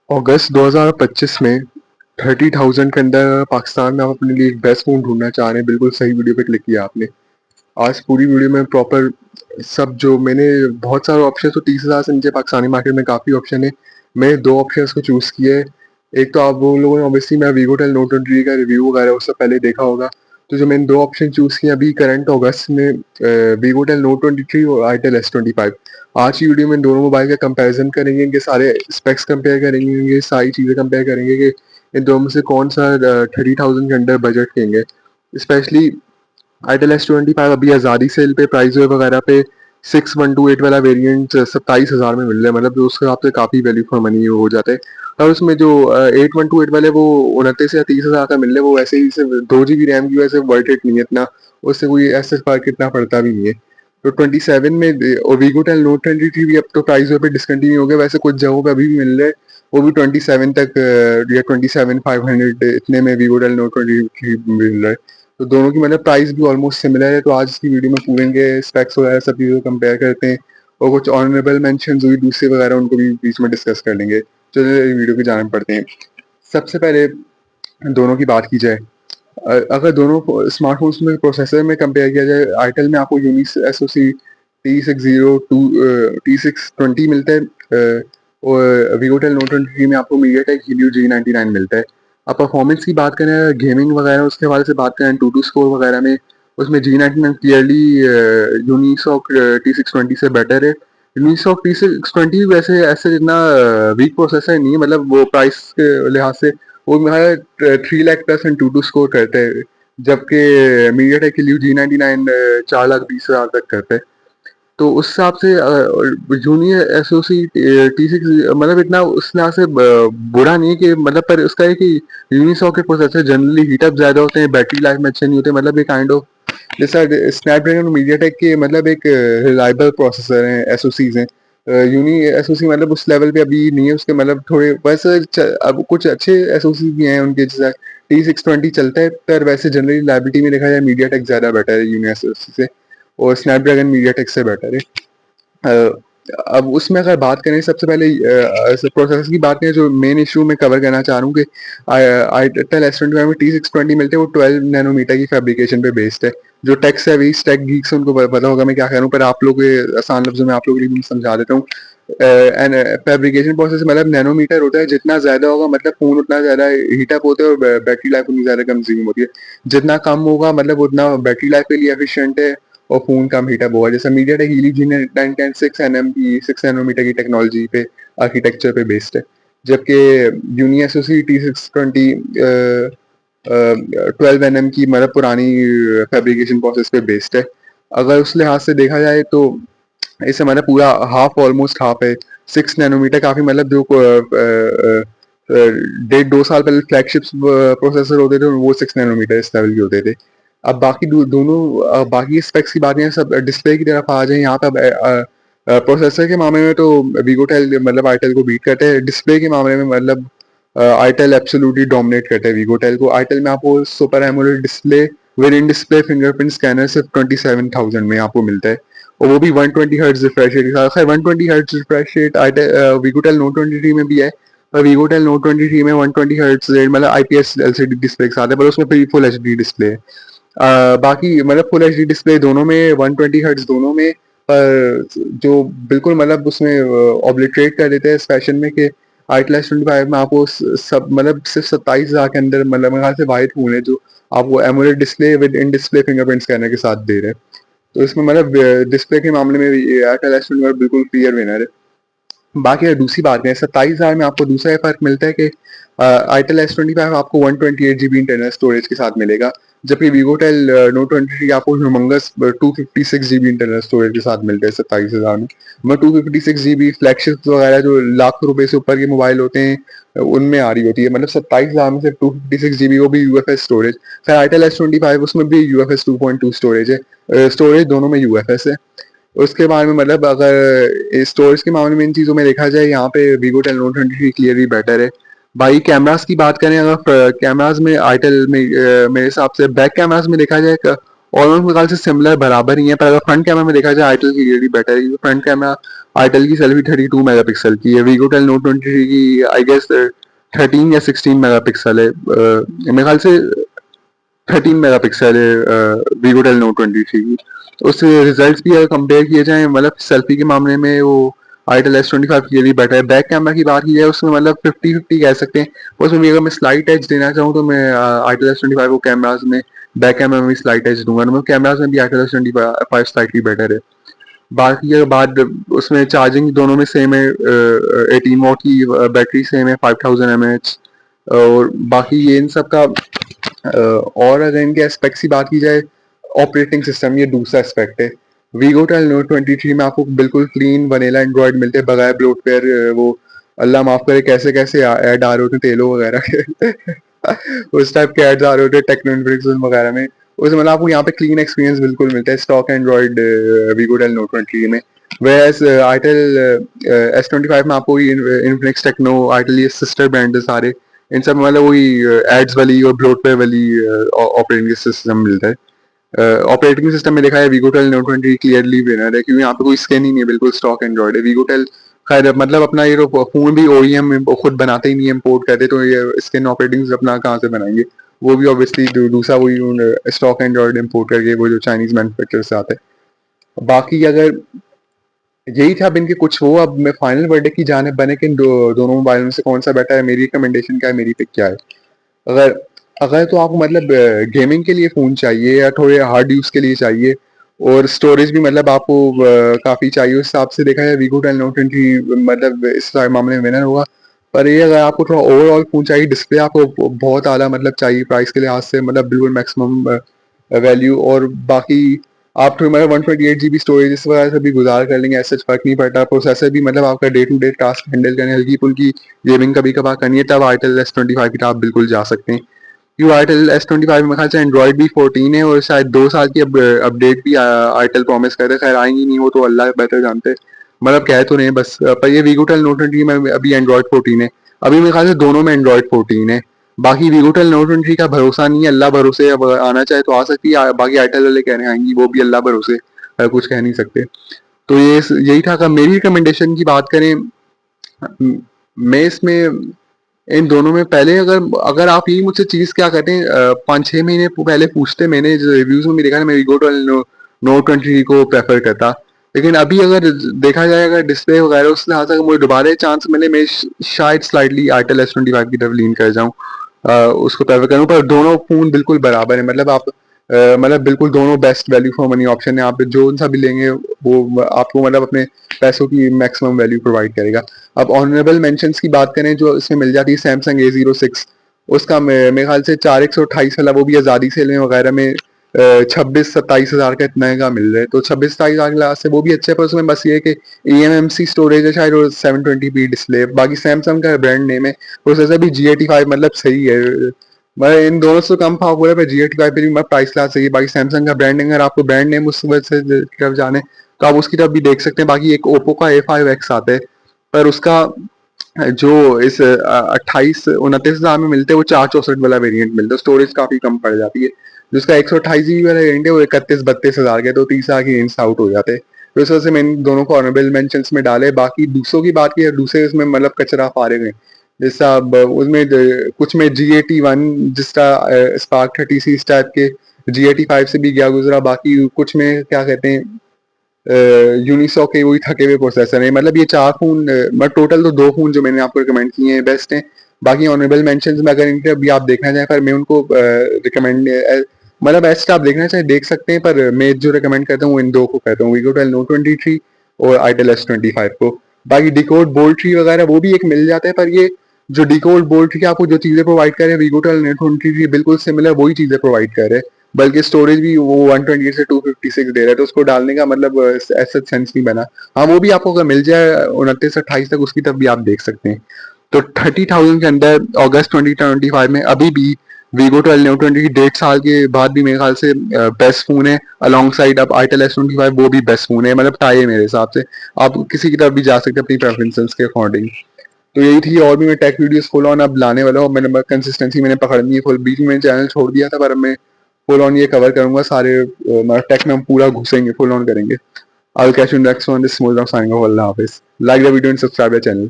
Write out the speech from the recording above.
अगस्त 2025 में 30,000 के अंदर पाकिस्तान में आप अपने लिए एक बेस्ट फ़ोन ढूँढना चाह रहे हैं, बिल्कुल सही वीडियो पे क्लिक किया आपने। आज पूरी वीडियो में प्रॉपर सब जो मैंने बहुत सारे ऑप्शन तो 30,000 से नीचे पाकिस्तानी मार्केट में काफ़ी ऑप्शन है। मैं 2 ऑप्शंस को चूज़ किए हैं। एक तो आप वो लोगों ने ऑब्वियसली मेरा वीवोटेल नोट 23 का रिव्यू वगैरह वो सब पहले देखा होगा। तो जो मैंने 2 ऑप्शन चूज़ किए अभी करंट अगस्त में वीवोटेल नोट 23 और आईटेल S25। आज की वीडियो में दोनों मोबाइल का कंपैरिज़न करेंगे, इनके सारे स्पेक्स कंपेयर करेंगे, ये सारी चीज़ें कंपेयर करेंगे कि इन दोनों में से कौन-सा 30,000 के अंडर बजट देंगे। स्पेशली आईटेल S25 अभी आज़ादी सेल पे प्राइस वगैरह पे 6128 वाला वेरिएंट 27,000 में मिल रहा है, मतलब जो उसके हिसाब से काफ़ी वैल्यू फॉर मनी हो जाता है। और उसमें जो 8128 वाले वो 29 या 30,000 का मिल रहा है, वो वैसे ही सिर्फ 2 GB रैम की वजह से वर्थ इट नहीं है इतना, उससे कोई ऐसे फर्क इतना पड़ता भी नहीं है। तो 27 में और वीगोटेल नोट 23 भी अब तो प्राइस पे डिसकंटिन्यू हो गया, वैसे कुछ जगहों पे अभी भी मिल रहा है, वो भी 27 तक या 27,500 इतने में वीगोटेल नोट 23 मिल रहा है। तो दोनों की मतलब प्राइस भी ऑलमोस्ट सिमिलर है। तो आज की वीडियो में पूरेंगे स्पेक्स वगैरह सब चीज़ों को कंपेयर करते हैं और कुछ ऑनरेबल मेंशंस हुई दूसरे वगैरह उनको भी बीच में डिस्कस कर लेंगे। चलिए वीडियो की जानब पढ़ते हैं। सबसे पहले दोनों की बात की जाए, अगर दोनों स्मार्टफोन्स में प्रोसेसर में कंपेयर किया जाए, आईटेल में आपको यूनिस एसओसी T620 मिलता है और वीवोटेल नोट 23 में आपको मीडियाटेक हीलियो G99 मिलता है। अब परफॉर्मेंस की बात करें, गेमिंग वगैरह उसके हवाले से बात करें, टू स्कोर वगैरह में उसमें G99 क्लियरली यूनिसॉक T620 से बेटर है। यूनिसॉक T620 वैसे ऐसे इतना वीक प्रोसेसर नहीं है, मतलब वो प्राइस के लिहाज से वो मेरा 3 lakh plus AnTuTu score करते हैं, जबकि मीडियाटेक के लिए G99 4,20,000 तक करते हैं। तो उस हिसाब से जूनियर एसओसी T6 मतलब इतना उस लिहाज से बुरा नहीं है कि मतलब, पर उसका है कि यूनिसॉक के प्रोसेसर जनरली हीटअप ज़्यादा होते हैं, बैटरी लाइफ में अच्छे नहीं होते, मतलब ये काइंड ऑफ जैसा स्नैपड्रैगन और मीडियाटेक के मतलब एक रिलायबल प्रोसेसर हैं, एसओसीज हैं। यूनी एसओसी मतलब उस लेवल पे अभी नहीं है उसके, मतलब थोड़े वैसे अब कुछ अच्छे एसओसी भी हैं उनके, जैसा T620 चलता है, पर वैसे जनरली रिलायबिलिटी में देखा जाए मीडियाटेक ज़्यादा बेटर है यूनी एसओसी से, और स्नैपड्रैगन मीडियाटेक से बेटर है। अ, अब उसमें अगर बात करें सबसे पहले प्रोसेसर की बात करें, जो मेन इशू मैं कवर करना चाह रहा हूँ कि आईटेल S25 में T620 मिलते हैं, वो 12 नैनोमीटर की फैब्रिकेशन पे बेस्ड है। जो टेक सेवी टेक गीक्स उनको पता होगा मैं क्या कह रहा हूँ, पर आप लोग के आसान लफ्जों में आप लोगों के लिए मैं समझा देता हूँ। एंड फैब्रिकेशन प्रोसेस मतलब नैनोमीटर होता है, जितना ज्यादा होगा मतलब फोन उतना ज्यादा हीटअप होते हैं और बैटरी लाइफ उतनी ज्यादा कंज्यूम होती है। जितना कम होगा मतलब उतना बैटरी लाइफ के लिए एफिशिएंट है और फोन कम हीटअप होगा। जैसा मीडियाटेक हीलियो G910 6 नैनोमीटर की टेक्नोलॉजी पे आर्किटेक्चर पे बेस्ड है, जबकि यूनी एसओसी T620 12 nm की मतलब पुरानी फैब्रिकेशन प्रोसेस पे बेस्ड है। अगर उस लिहाज से देखा जाए तो इससे मतलब पूरा हाफ, ऑलमोस्ट हाफ है। 6 नैनोमीटर काफी मतलब जो 1.5-2 साल पहले फ्लैगशिप प्रोसेसर होते थे वो 6 नैनोमीटर इस लेवल के होते थे। अब बाकी दोनों बाकी स्पेक्स की बात है, सब डिस्प्ले की तरफ आ जाए यहाँ पे। प्रोसेसर के मामले में तो वीगोटेल मतलब आईटेल को बीट करते हैं, डिस्प्ले के मामले में मतलब आईटेल एब्सोल्युटली डोमिनेट करता है वीगोटेल को। आईटेल में आपको super AMOLED display with in display fingerprint scanner सिर्फ 27,000 में आपको मिलता है, और वो भी 120 हर्ट्ज रिफ्रेश रेट के साथ। खैर 120 हर्ट्ज रिफ्रेश रेट वीगोटेल नोट 23 में भी है, पर वीगोटेल नोट 23 में 120 हर्ट्ज रेट मतलब आईपीएस एलसीडी डिस्प्ले के साथ है, पर उसमें फिर फुल एचडी डिस्प्ले है। बाकी मतलब फुल एचडी डिस्प्ले दोनों में, 120 हर्ट्ज दोनों में, पर जो बिल्कुल मतलब उसमें ऑब्लिटरेट कर देते हैं इस फैशन में कि आईटेल S25 में आपको सब मतलब सिर्फ 27,000 के अंदर मतलब मेरे ख्याल से वाहिद फोन है जो आपको AMOLED display with in display fingerprint scanner के साथ दे रहे हैं। तो इसमें मतलब डिस्प्ले के मामले में एयरटेल S25 बिल्कुल क्लियर विनर है। बाकी अगर दूसरी बात करें, 27,000 में आपको दूसरा ये फ़र्क मिलता है कि आईटेल S25 आपको 128 जीबी इंटरनल स्टोरेज के साथ मिलेगा, जबकि वीवोटेल नोट 23 आपको ह्यूमंगस 256 जीबी इंटरनल स्टोरेज के साथ मिलते हैं 27,000 में। मैं 256 जीबी फ्लैगशिप वगैरह जो लाख रुपए से ऊपर के मोबाइल होते हैं उनमें आ रही होती है, मतलब 27,000 में सिर्फ 256 जीबी, वो भी यूएफएस स्टोरेज। खैर आईटेल S25 उसमें भी यूएफएस 2.2 स्टोरेज है, स्टोरेज दोनों में यूएफएस है। उसके बाद में मतलब अगर स्टोरेज के मामले में इन चीज़ों में देखा जाए, यहाँ पे वीवोटेल नोट 23 क्लियरली बेटर है। भाई कैमरास की बात करें, अगर कैमरास में आईटेल में मेरे हिसाब से बैक कैमरास में देखा जाए ऑलमोस्ट मेरे ख्याल से सिमिलर बराबर ही है, पर अगर फ्रंट कैमरा में देखा जाए आईटेल की क्लियरली बेटर है, क्योंकि फ्रंट कैमरा आईटेल की सेल्फी 32 मेगापिक्सल की है, वीगोटेल नोट 23 की आई गेस 13 या 16 मेगापिक्सल है, मेरे ख्याल से 13 मेगापिक्सल है वीगोटेल नोट 23 की। उससे रिजल्ट्स भी अगर कंपेयर किए जाए, मतलब सेल्फी के मामले में वो आईटेल S25 क्लियरली बेटर है। बैक कैमरा की बात की जाए उसमें मतलब 50-50 कह सकते हैं, उसमें भी अगर मैं स्लाइट एज देना चाहूँ तो मैं आईटेल S25 को कैमराज में, बैक कैमरा में भी स्लाइट एज दूंगा, तो मैं कैमराज में भी आईटेल S25 स्लाइटली बेटर है। बाकी अगर बात, उसमें चार्जिंग दोनों में सेम है, 18 वॉट की बैटरी सेम है, 5000 mAh, और बाकी ये इन सब का और अगर इनके एस्पेक्ट्स की बात की जाए, ऑपरेटिंग सिस्टम ये दूसरा एस्पेक्ट है। वीगोटेल नोट 23 में आपको बिल्कुल क्लीन वनीला एंड्रॉइड मिलते हैं, बगैर ब्लोटवेयर, वो अल्लाह माफ करे कैसे कैसे ऐड आ रहे होते तेलो वगैरह के उस टाइप के एड्स आ रहे होते टेक्नो इन्फिनिक्स वगैरह में, उस मतलब आपको यहाँ पे क्लीन एक्सपीरियंस बिल्कुल मिलता है स्टॉक एंड्रॉइड वीगोटेल नोट 23 में। वेयरएज आईटेल S25 में आपको इन्फिनिक्स टेक्नो आईटेल ये सिस्टर ब्रांड है सारे, इन सब में मतलब वही एड्स वाली और ब्लोटवेयर वाली ऑपरेटिंग सिस्टम मिलता है। ऑपरेटिंग सिस्टम में देखा है वीगोटेल नोट 20 क्लियरली विनर है, क्योंकि यहाँ पे कोई स्किन ही नहीं है, बिल्कुल स्टॉक एंड्रॉइड है वीगोटेल। खैर मतलब अपना ये फोन भी ओईएम खुद बनाते ही नहीं, इम्पोर्ट करते, तो ये स्किन ऑपरेटिंग अपना कहाँ से बनाएंगे, वो भी ऑब्वियसली दूसरा वही स्टॉक एंड्रॉइड इम्पोर्ट करके वो जो चाइनीज मैन्युफैक्चर से आता है। बाकी अगर यही था अब इनके कुछ वो, अब मैं फाइनल वर्डिक्ट की जानिब बने कि दोनों मोबाइल में से कौन सा बेटर है, मेरी रिकमेंडेशन क्या है, मेरी पिक क्या है। अगर अगर तो आपको मतलब गेमिंग के लिए फ़ोन चाहिए या थोड़े हार्ड यूज़ के लिए चाहिए, और स्टोरेज भी मतलब आपको काफ़ी चाहिए, उस हिसाब से देखा जाए वीगो टेल नोट 20 मतलब इस मामले में विनर होगा। पर ये अगर आपको थोड़ा ओवरऑल फ़ोन चाहिए, डिस्प्ले आपको बहुत आला मतलब चाहिए प्राइस के लिहाज से, मतलब बिल्कुल मैक्सिमम वैल्यू, और बाकी आप थोड़ी मतलब 128 GB स्टोरेज इस वजह से भी गुजार कर लेंगे, ऐसा फ़र्क नहीं पड़ता। प्रोसेसर भी मतलब आपका day to day task handle करने, हल्की फुल्की गेमिंग कभी कभार करनी है, तब आईटेल S25 की तरफ आप बिल्कुल जा सकते हैं। क्यों आईटेल S25 में ख्याल से एंड्रॉइड भी 14 है, और शायद 2 साल की अपडेट भी आईटेल प्रॉमिस करते हैं, खैर आएंगी नहीं वो तो अल्लाह बेहतर जानते हैं, मतलब कह तो नहीं बस। पर ये वीगोटेल नोट 20 में अभी एंड्रॉइड 14 है, अभी मेरे ख्याल से दोनों में एंड्रॉइड 14 है। बाकी वीगोटेल नोट 20 का भरोसा नहीं है, अल्लाह भरोसे, अब आना चाहे तो आ सकती है, बाकी आईटेल वाले कह रहे हैं आएंगी, वो भी अल्लाह भरोसे, कुछ कह नहीं सकते। तो ये यही था। अगर मेरी रिकमेंडेशन की बात करें, मैं इसमें इन दोनों में पहले, अगर अगर आप यही मुझसे चीज़ क्या कहते हैं 5-6 महीने पहले पूछते, मैंने रिव्यूज में भी देखा ना, मैं वीगो नोट 20 को प्रेफर करता। लेकिन अभी अगर देखा जाए, अगर डिस्प्ले वगैरह उस लिहाज से मुझे दोबारा चांस मिले, मैं शायद स्लाइटली आईटेल S25 की तरफ लीन कर जाऊँ, उसको प्रेफर करूँ। पर दोनों फोन बिल्कुल बराबर है, मतलब आप मतलब बिल्कुल दोनों best value for money option है, आप जो सा भी लेंगे वो आपको मतलब अपने पैसों की मैक्सिमम वैल्यू प्रोवाइड करेगा। अब ऑनरेबल मेंशंस की बात करें जो इसमें मिल जाती है, सैमसंग A06, उसका मेरे ख्याल से 4128 वाला, वो भी आज़ादी सेल में वगैरह में 26-27 हज़ार का इतना का मिल रहा है, तो 26-27 हज़ार के से वो भी अच्छा है, पर उसमें बस ये है कि eMMC स्टोरेज है शायद, और 720p डिस्प्ले। बाकी सैमसंग का ब्रांड नेम है, प्रोसेसर भी G85 मतलब सही है, मतलब इन दोनों से कम पावरफुल है, पर G85 पे भी मतलब प्राइस क्लास सही है। बाकी सैमसंग का ब्रांड, अगर आपको ब्रांड नेम उस वजह से तरफ जाने तो आप उसकी तरफ भी देख सकते हैं। बाकी एक ओप्पो का A5X आता है, पर उसका जो इस 28-29 हज़ार में मिलते हैं, वो 464 वाला वेरिएंट मिलता है, स्टोरेज काफी कम पड़ जाती है। जिसका 128 GB वाला वेरिएंट है वो 31-32 हज़ार के, तो 30 हज़ार की रेंज आउट हो जाते हैं। तो इस वजह से मैंने दोनों को ऑनरेबल मेंशंस में डाले। बाकी दूसरों की बात की, दूसरे इसमें मतलब कचरा फारिग है, जैसा उसमें कुछ में G81 जिसका स्पार्क 30C इस टाइप के, G85 से भी गया गुजरा। बाकी कुछ में क्या कहते हैं यूनिसॉक के वही थके हुए प्रोसेसर है। मतलब ये 4 फ़ोन, मतलब टोटल तो 2 फ़ोन जो मैंने आपको रिकमेंड किए हैं बेस्ट हैं। बाकी ऑनरेबल मेंशंस में अगर इनके अभी आप देखना चाहें, पर मैं उनको रिकमेंड मतलब बेस्ट आप देखना चाहें देख सकते हैं, पर मैं जो रिकमेंड करता हूँ इन 2 को कहता हूँ, वीगो टेल नोट 23 और आईटेल S25 को। बाकी डिकोड बोल्ट ट्री वगैरह वो भी एक मिल जाता है, पर ये जो डिकोड बोल्ट ट्री आपको जो चीज़ें प्रोवाइड कर रहे हैं वीगो टेल नोट 23 बिल्कुल सिमिलर वही चीज़ें प्रोवाइड कर रहे हैं, बल्कि स्टोरेज भी वो 128 से 256 दे रहा है, तो उसको डालने का मतलब ऐसा सेंस नहीं बना। हाँ वो भी आपको अगर मिल जाए 29-28 तक, उसकी तरफ भी आप देख सकते हैं। तो 30,000 के अंदर अगस्त 2025 में अभी भी वीगो ट्वेल्व न्यू 20 की 1.5 साल के बाद भी मेरे ख्याल से बेस्ट फोन है। अलॉन्ग साइड अब आईटेल S25 वो भी बेस्ट फोन है, मतलब टाई है मेरे हिसाब से। आप किसी की तरफ भी जा सकते हैं अपनी प्रेफरेंसेस के अकॉर्डिंग। तो यही थी, और भी मैं टेक वीडियोस फुल ऑन अब लाने वाला हूँ, मैंने कंसिस्टेंसी मैंने पकड़नी है फुल। बीच में मैंने चैनल छोड़ दिया था, पर मैं फुल ऑन ये कवर करूंगा सारे, टेक में हम पूरा घुसेंगे, फुल ऑन करेंगे। I will catch you next one, this मोज ऑफ साइनिंग ऑफ, अल्लाह हाफिज। Like the video and subscribe the channel.